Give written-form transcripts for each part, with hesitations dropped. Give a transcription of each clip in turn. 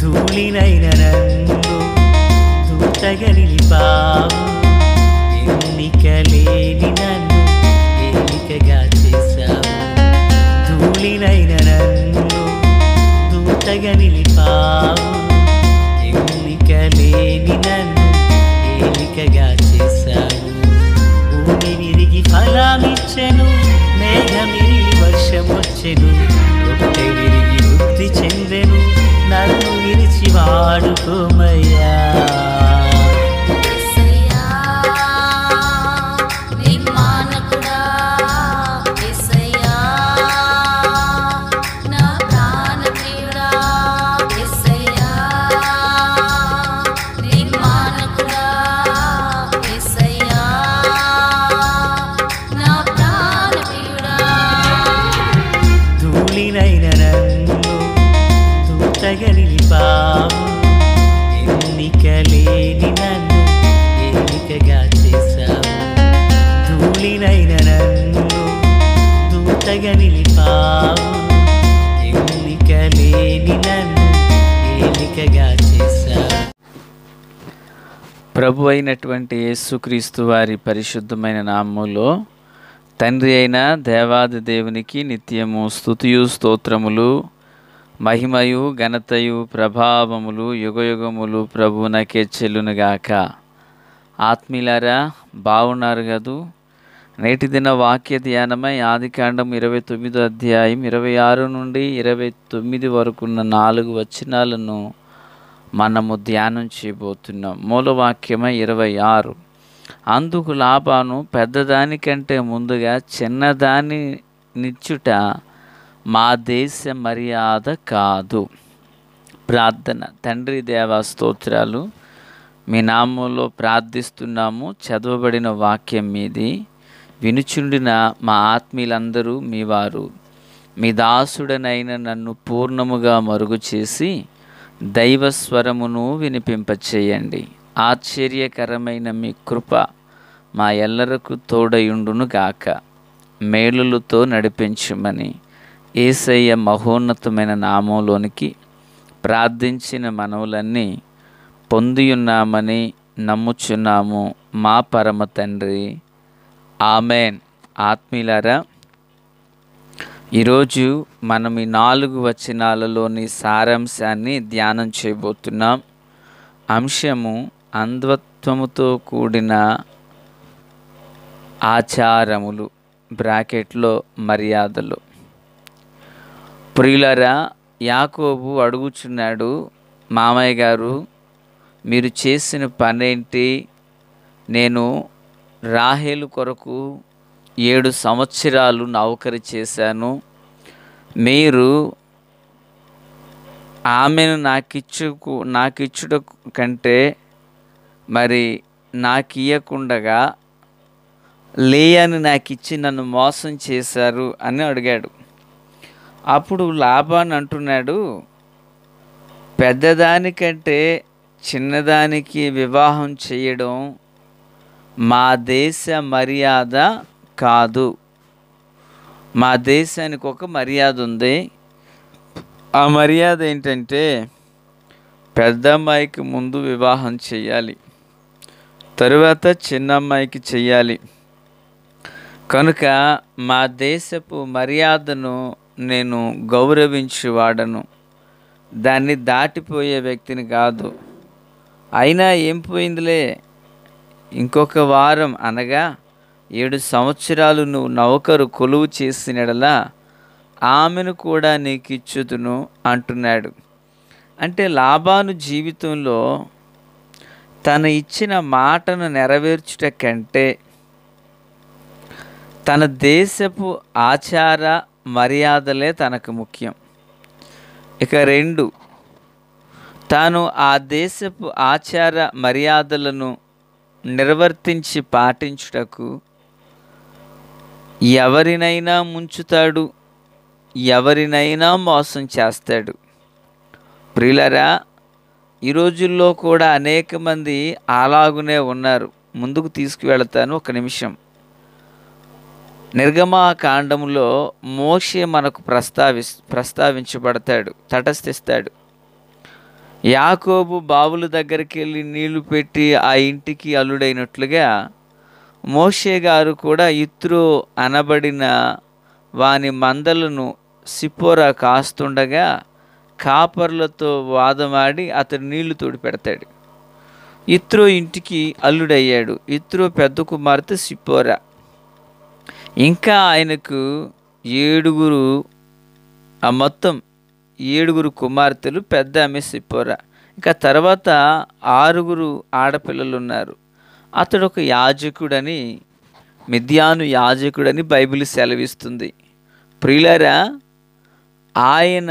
ధూళినైన నన్ను దూతగా నిలిపావు, ఎన్నిక లేని నన్ను ఏలికగా చేశావు. ధూళినైన నన్ను దూతగా నిలిపావు, ఎన్నిక లేని నన్ను ఏలికగా చేశావు. భూమి విరిగి ఫలమిచ్చెను, మేఘమిరిగి వర్షమొచ్చెను, రొట్టె విరిగి వృద్ధి చెందెను, నన్ను విరిచి వాడుకోమయ్యా. ధూళినైన నన్ను దూతగా నిలిపావు, ఎన్నిక లేని నన్ను ఏలికగా చేశావు. ధూళినైన నన్ను దూతగా నిలిపావు, ఎన్నిక లేని నన్ను ఏలికగా చేశావు. ప్రభు అయినటువంటి యేసుక్రీస్తు వారి పరిశుద్ధమైన నామములో తండ్రి అయిన దేవాది దేవునికి నిత్యము స్తుతియు స్తోత్రములు, మహిమయు ఘనతయు ప్రభావములు యుగయుగములు ప్రభువునకే చెల్లునుగాక. ఆత్మీయులారా, బాగున్నారు కదూ? నేటి దిన వాక్య ధ్యానమై ఆదికాండం 29వ అధ్యాయం 26 నుండి 29 వరకున్న 4 వచనాలను మనము ధ్యానం చేయబోతున్నాం. మూలవాక్యమై 26. అందుకు లాబాను, పెద్దదానికంటే ముందుగా చిన్నదాని నిచ్చుట మా దేశ మర్యాద కాదు. ప్రార్థన. తండ్రి దేవా స్తోత్రాలు, మీ నామంలో ప్రార్థిస్తున్నాము. చదవబడిన వాక్యం మీది వినుచుండిన మా ఆత్మీయులందరూ మీ వారు. మీ దాసుడనైన నన్ను పూర్ణముగా మరుగు చేసి దైవస్వరమును వినిపింపచేయండి. ఆశ్చర్యకరమైన మీ కృప మా ఎల్లరకు తోడయుండును గాక. మేలులతో నడిపించమని యేసయ్య మహోన్నతమైన నామంలోనికి ప్రార్థించిన మనవులన్నీ పొందియున్నామని నమ్ముచున్నాము మా పరమ తండ్రి. ఆమెన్. ఆత్మీయులారా, ఈరోజు మనం ఈ 4 వచనాలలోని సారాంశాన్ని ధ్యానం చేయబోతున్నాం. అంశము అంధత్వముతో కూడిన ఆచారములు, బ్రాకెట్లో మర్యాదలు. ప్రియులారా, యాకోబు అడుగుచున్నాడు, మామయ్య గారు మీరు చేసిన పనేంటి? నేను రాహేలు కొరకు 7 సంవత్సరాలు నౌకరి చేశాను. మీరు ఆమెను నాకిచ్చుట కంటే మరి నాకియ్యకుండగా లేయాని నాకిచ్చి నన్ను మోసం చేశారు అని అడిగాడు. అప్పుడు లాబాను అంటున్నాడు, పెద్దదానికంటే చిన్నదానికి వివాహం చేయడం మా దేశ మర్యాద కాదు. మా దేశానికి ఒక మర్యాద ఉంది. ఆ మర్యాద ఏంటంటే పెద్ద అమ్మాయికి ముందు వివాహం చేయాలి, తరువాత చిన్న అమ్మాయికి చెయ్యాలి. కనుక మా దేశపు మర్యాదను నేను గౌరవించువాడను, దాన్ని దాటిపోయే వ్యక్తిని కాదు. అయినా ఏం పోయిందిలే, ఇంకొక వారం అనగా 7 సంవత్సరాలు నువ్వు నౌకరు కొలువు చేసినడలా ఆమెను కూడా నీకు ఇచ్చుదును అంటున్నాడు. అంటే లాబాను జీవితంలో తన ఇచ్చిన మాటను నెరవేర్చుట కంటే తన దేశపు ఆచార మర్యాదలే తనకు ముఖ్యం. ఇక 2, తాను ఆ దేశపు ఆచార మర్యాదలను నిర్వర్తించి పాటించుటకు ఎవరినైనా ముంచుతాడు, ఎవరినైనా మోసం చేస్తాడు. ప్రియులారా, ఈ రోజుల్లో కూడా అనేక మంది అలాగునే ఉన్నారు. ముందుకు తీసుకువెళతాను, ఒక నిమిషం. నిర్గమాకాండములో మోషే మనకు ప్రస్తావించబడతాడు, తటస్థిస్తాడు. యాకోబు బావుల దగ్గరికి వెళ్ళి నీళ్లు పెట్టి ఆ ఇంటికి అల్లుడైనట్లుగా మోషే గారు కూడా ఇత్రో అనబడిన వాని మందలను సిప్పోరా కాస్తుండగా కాపర్లతో వాదమాడి అతడు నీళ్లు తోడి పెడతాడు. ఇత్రో ఇంటికి అల్లుడయ్యాడు. ఇత్రో పెద్ద కుమార్తె సిప్పోరా. ఇంకా ఆయనకు మొత్తం 7 కుమార్తెలు, పెద్ద ఆమె సిప్పోరా. ఇంకా తర్వాత 6 ఆడపిల్లలు ఉన్నారు. అతడు ఒక యాజకుడని, మిద్యాను యాజకుడని బైబిల్ సెలవిస్తుంది. ప్రియులారా, ఆయన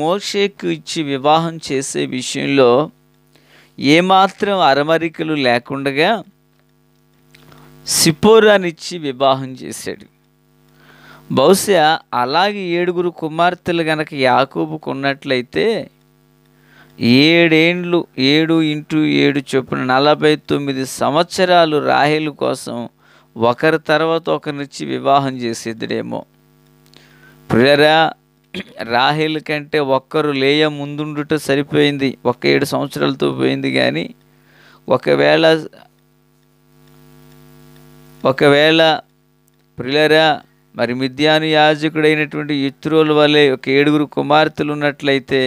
మోషేకు ఇచ్చి వివాహం చేసే విషయంలో ఏమాత్రం అరమరికలు లేకుండగా సిప్పోరానిచ్చి వివాహం చేశాడు. బహుశా అలాగే 7 కుమార్తెలు గనక యాకోబుకు ఉన్నట్లయితే 7 ఏండ్లు 7 × 7 చొప్పున 49 సంవత్సరాలు రాహేలు కోసం ఒకరి తర్వాత ఒకరినిచ్చి వివాహం చేసేదిడేమో. ప్రియరా, రాహేలు కంటే ఒక్కరు లేయ ముందుండుట సరిపోయింది. 7 సంవత్సరాలతో పోయింది. కానీ ఒకవేళ ప్రియరా మరి మిద్యాను యాజకుడైనటువంటి ఇత్రోల వలె ఒక 7 కుమార్తెలు ఉన్నట్లయితే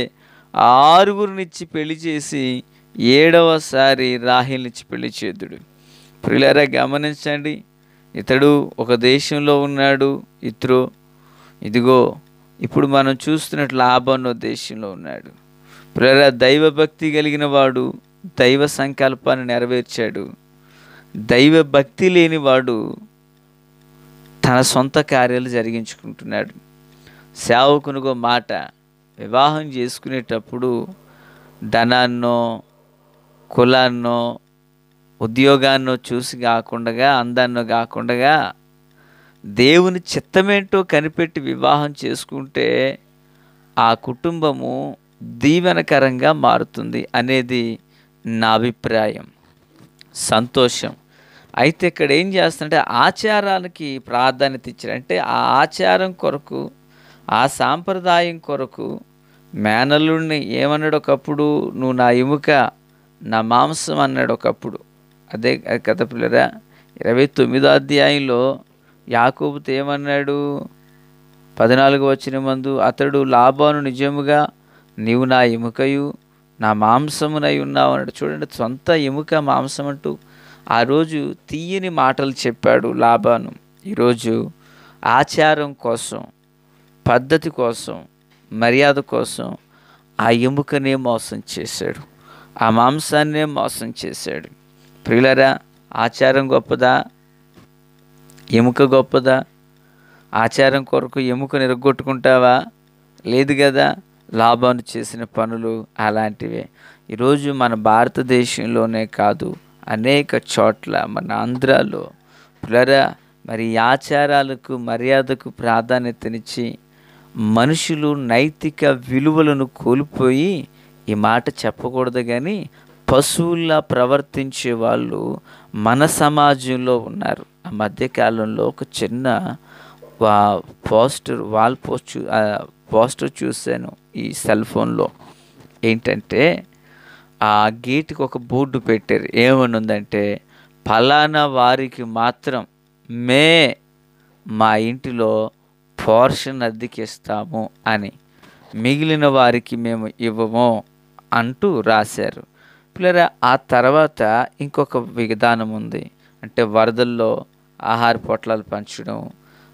6 పెళ్లి చేసి 7వసారి రాహేలునిచ్చి పెళ్లి చేద్దుడు. ప్రియులారా, గమనించండి. ఇతడు ఒక దేశంలో ఉన్నాడు ఇత్రో. ఇదిగో ఇప్పుడు మనం చూస్తున్నట్లు లాబాను దేశంలో ఉన్నాడు. ప్రియులారా, దైవభక్తి కలిగిన వాడు దైవ సంకల్పాన్ని నెరవేర్చాడు. దైవభక్తి లేనివాడు తన సొంత కార్యాలు జరిగించుకుంటున్నాడు. సేవకునిగో మాట, వివాహం చేసుకునేటప్పుడు ధనాన్నో కులాన్నో ఉద్యోగాన్నో చూసి కాకుండా, అందాన్నో కాకుండా దేవుని చిత్తమేంటో కనిపెట్టి వివాహం చేసుకుంటే ఆ కుటుంబము దీవెనకరంగా మారుతుంది అనేది నా అభిప్రాయం. సంతోషం. అయితే ఇక్కడ ఏం చేస్తుంటే ఆచారానికి ప్రాధాన్యత ఇచ్చారు. అంటే ఆ ఆచారం కొరకు, ఆ సాంప్రదాయం కొరకు మేనల్లుడిని ఏమన్నాడు ఒకప్పుడు, నువ్వు నా ఎముక నా మాంసం అన్నాడు ఒకప్పుడు. అదే కథ పిల్లరా. 29వ అధ్యాయంలో యాకోబుతో ఏమన్నాడు? 14వ వచనమందు అతడు లాబాను నిజముగా నీవు నా ఎముకయు నా మాంసమునై ఉన్నావు అన్నాడు. చూడండి, సొంత ఎముక మాంసం అంటూ ఆ రోజు తీయని మాటలు చెప్పాడు లాబాను. ఈరోజు ఆచారం కోసం, పద్ధతి కోసం, మర్యాద కోసం ఆ ఎముకనే మోసం చేశాడు, ఆ మాంసాన్నే మోసం చేశాడు. ప్రియులారా, ఆచారం గొప్పదా? ఎముక గొప్పదా? ఆచారం కొరకు ఎముకను ఎరగొట్టుకుంటావా? లేదు కదా. లాబాను చేసిన పనులు అలాంటివే. ఈరోజు మన భారతదేశంలోనే కాదు, అనేక చోట్ల, మన ఆంధ్రాలో ప్రియులారా మరి ఆచారాలకు మర్యాదకు ప్రాధాన్యతనిచ్చి మనుషులు నైతిక విలువలను కోల్పోయి, ఈ మాట చెప్పకూడదు కానీ పశువుల్లా ప్రవర్తించే వాళ్ళు మన సమాజంలో ఉన్నారు. ఆ మధ్యకాలంలో ఒక చిన్న పోస్టర్ చూశాను ఈ సెల్ ఫోన్లో. ఏంటంటే ఆ గేటుకి ఒక బోర్డు పెట్టారు. ఏమని ఉందంటే, ఫలానా వారికి మాత్రం మా ఇంటిలో పోర్షన్ అద్దెకిస్తాము అని, మిగిలిన వారికి మేము ఇవ్వము అంటూ రాశారు. పిల్లరా, ఆ తర్వాత ఇంకొక విధానం ఉంది. అంటే వరదల్లో ఆహార పొట్లాలు పంచడం,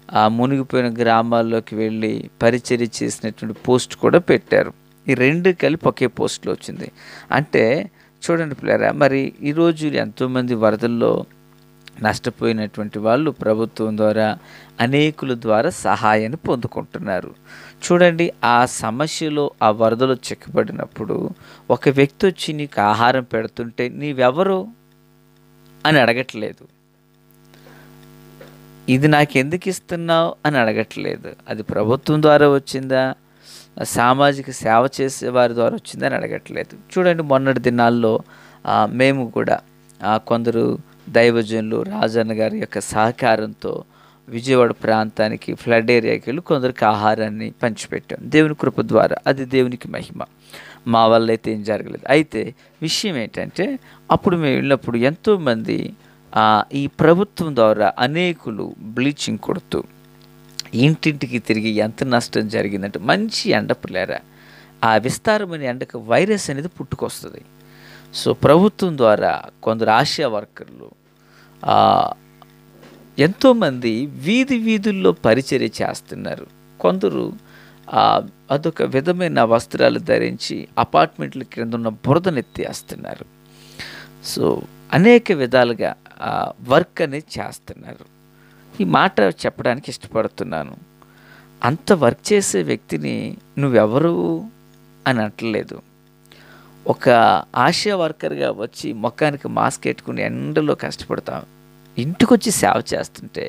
ఆ మునిగిపోయిన గ్రామాల్లోకి వెళ్ళి పరిచర్య చేసినటువంటి పోస్ట్ కూడా పెట్టారు. ఈ 2 కలిపి ఒకే పోస్ట్లో వచ్చింది. అంటే చూడండి పిల్లరా, మరి ఈరోజు ఎంతోమంది వరదల్లో నష్టపోయినటువంటి వాళ్ళు ప్రభుత్వం ద్వారా, అనేకుల ద్వారా సహాయాన్ని పొందుకుంటున్నారు. చూడండి, ఆ సమస్యలో, ఆ వరదలో చిక్కబడినప్పుడు ఒక వ్యక్తి వచ్చి నీకు ఆహారం పెడుతుంటే నీవెవరు అని అడగట్లేదు, ఇది నాకెందుకు ఇస్తున్నావు అని అడగట్లేదు. అది ప్రభుత్వం ద్వారా వచ్చిందా, సామాజిక సేవ చేసే వారి ద్వారా వచ్చిందని అడగట్లేదు. చూడండి, మొన్నటి దినాల్లో మేము కూడా కొందరు దైవజనులు రాజన్న గారి యొక్క సహకారంతో విజయవాడ ప్రాంతానికి ఫ్లడ్ ఏరియాకి వెళ్ళి కొందరికి ఆహారాన్ని పంచిపెట్టాం దేవుని కృప ద్వారా. అది దేవునికి మహిమ. మా వల్ల అయితే ఏం జరగలేదు. అయితే విషయం ఏంటంటే అప్పుడు మేము వెళ్ళినప్పుడు ఎంతోమంది ఈ ప్రభుత్వం ద్వారా అనేకులు బ్లీచింగ్ కొడుతూ ఇంటింటికి తిరిగి ఎంత నష్టం జరిగిందంటే, మంచి ఎండ పిల్లారా, ఆ విస్తారమైన ఎండకు వైరస్ అనేది పుట్టుకొస్తుంది. సో ప్రభుత్వం ద్వారా కొందరు ఆశా వర్కర్లు ఎంతోమంది వీధుల్లో పరిచర్య చేస్తున్నారు. కొందరు అదొక విధమైన వస్త్రాలు ధరించి అపార్ట్మెంట్ల క్రింద ఉన్న బురదనెత్తేస్తున్నారు. సో అనేక విధాలుగా వర్క్ అనేది చేస్తున్నారు. ఈ మాట చెప్పడానికి ఇష్టపడుతున్నాను. అంత వర్క్ చేసే వ్యక్తిని నువ్వెవరు అని అంటలేదు. ఒక ఆశా వర్కర్గా వచ్చి ముఖానికి మాస్క్ పెట్టుకుని ఎండలో కష్టపడతాం, ఇంటికొచ్చి సేవ చేస్తుంటే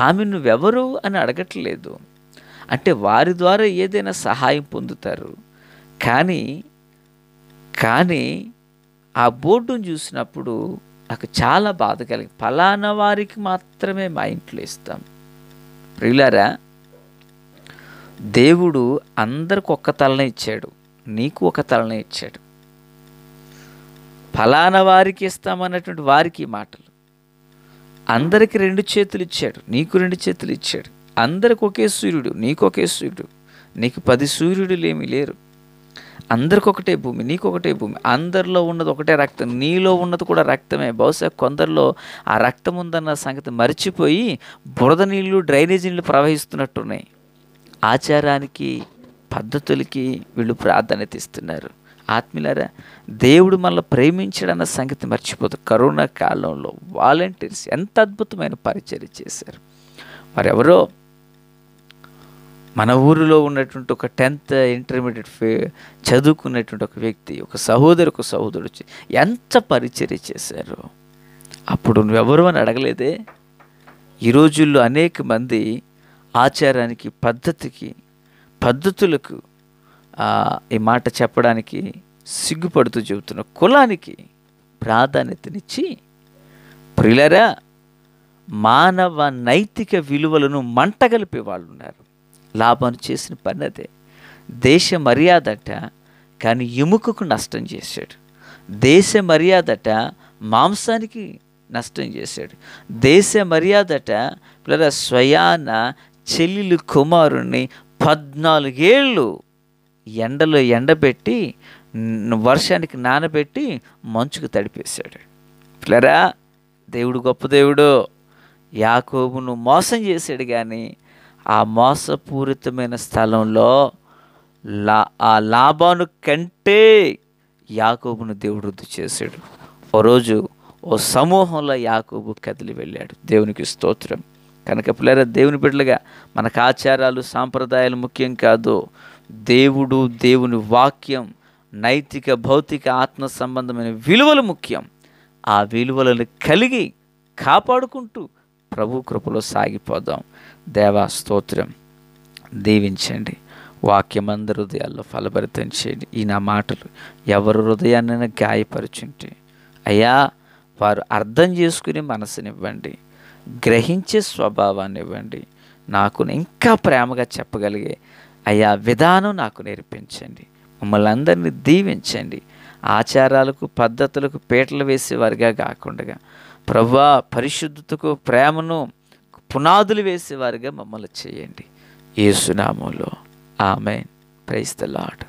ఆమె నువ్వెవరు అని అడగట్లేదు. అంటే వారి ద్వారా ఏదైనా సహాయం పొందుతారు. కానీ ఆ బోర్డును చూసినప్పుడు నాకు చాలా బాధ కలిగింది. ఫలానా వారికి మాత్రమే మా ఇంట్లో ఇస్తాం. ప్రియులారా, దేవుడు అందరికి ఒక్క తలనే ఇచ్చాడు, నీకు ఒక తలనే ఇచ్చాడు. ఫలానా వారికి ఇస్తామన్నటువంటి వారికి మాటలు. అందరికి 2 చేతులు ఇచ్చాడు, నీకు 2 చేతులు ఇచ్చాడు. అందరికి ఒకే సూర్యుడు, నీకు ఒకే సూర్యుడు. నీకు 10 సూర్యుడులు ఏమీ లేరు. అందరికి ఒకటే భూమి, నీకు ఒకటే భూమి. అందరిలో ఉన్నది ఒకటే రక్తం, నీలో ఉన్నది కూడా రక్తమే. బహుశా కొందరిలో ఆ రక్తం ఉందన్న సంగతి మర్చిపోయి బురద నీళ్ళు, డ్రైనేజీ నీళ్ళు ప్రవహిస్తున్నట్టున్నాయి. ఆచారానికి, పద్ధతులకి వీళ్ళు ప్రాధాన్యత ఇస్తున్నారు. ఆత్మీయులారా, దేవుడు మనల్ని ప్రేమించాడన్న సంగతి మర్చిపోతారు. కరోనా కాలంలో వాలంటీర్స్ ఎంత అద్భుతమైన పరిచర్య చేశారు. మరెవరో మన ఊరిలో ఉన్నటువంటి ఒక 10th ఇంటర్మీడియట్ చదువుకున్నటువంటి ఒక వ్యక్తి, ఒక సహోదరుడు ఎంత పరిచర్య చేశారో. అప్పుడు నువ్వెవరు అని అడగలేదే. ఈ రోజుల్లో అనేక మంది ఆచారానికి, పద్ధతులకు ఈ మాట చెప్పడానికి సిగ్గుపడుతూ చెబుతున్న కులానికి ప్రాధాన్యతనిచ్చి, ప్రియులారా, మానవ నైతిక విలువలను మంటగలిపే వాళ్ళు ఉన్నారు. లాభాన్ని చేసిన పని అదే. దేశ మర్యాదట, కానీ ఎముకకు నష్టం చేశాడు. దేశ మర్యాదట, మాంసానికి నష్టం చేశాడు. దేశ మర్యాదట పిల్లల స్వయాన చెల్లెలు కుమారుణ్ణి 14 ఏళ్ళు ఎండలో ఎండబెట్టి, వర్షానికి నానబెట్టి మంచుకు తడిపేశాడు. పిల్లరా, దేవుడు గొప్ప దేవుడు. యాకోబును మోసం చేశాడు, కానీ ఆ మోసపూరితమైన స్థలంలో ఆ లాబాను కంటే యాకోబును దేవుడు వృద్ధి చేశాడు. ఓ రోజు ఓ సమూహంలో యాకోబు కదిలి వెళ్ళాడు. దేవునికి స్తోత్రం. కనుక పిల్లరా, దేవుని బిడ్డలుగా మనకు ఆచారాలు, సాంప్రదాయాలు ముఖ్యం కాదు. దేవుడు, దేవుని వాక్యం, నైతిక, భౌతిక, ఆత్మ సంబంధమైన విలువలు ముఖ్యం. ఆ విలువలను కలిగి కాపాడుకుంటూ ప్రభు కృపలో సాగిపోదాం. దేవా స్తోత్రం. దీవించండి. వాక్యం అందరి హృదయాల్లో ఫలభరితం చేయండి. ఈ నా మాటలు ఎవరు హృదయాన్ని గాయపరుచుంటే అయ్యా, వారు అర్థం చేసుకునే మనసునివ్వండి, గ్రహించే స్వభావాన్ని ఇవ్వండి. నాకు ఇంకా ప్రేమగా చెప్పగలిగే అయ్యా విధానం నాకు నేర్పించండి. మమ్మల్ని అందరినీ దీవించండి. ఆచారాలకు, పద్ధతులకు పీటలు వేసేవారిగా కాకుండా ప్రభువా, పరిశుద్ధతకు, ప్రేమను పునాదులు వేసేవారిగా మమ్మల్ని చేయండి. యేసు నామములో ఆమేన్. Praise the lord.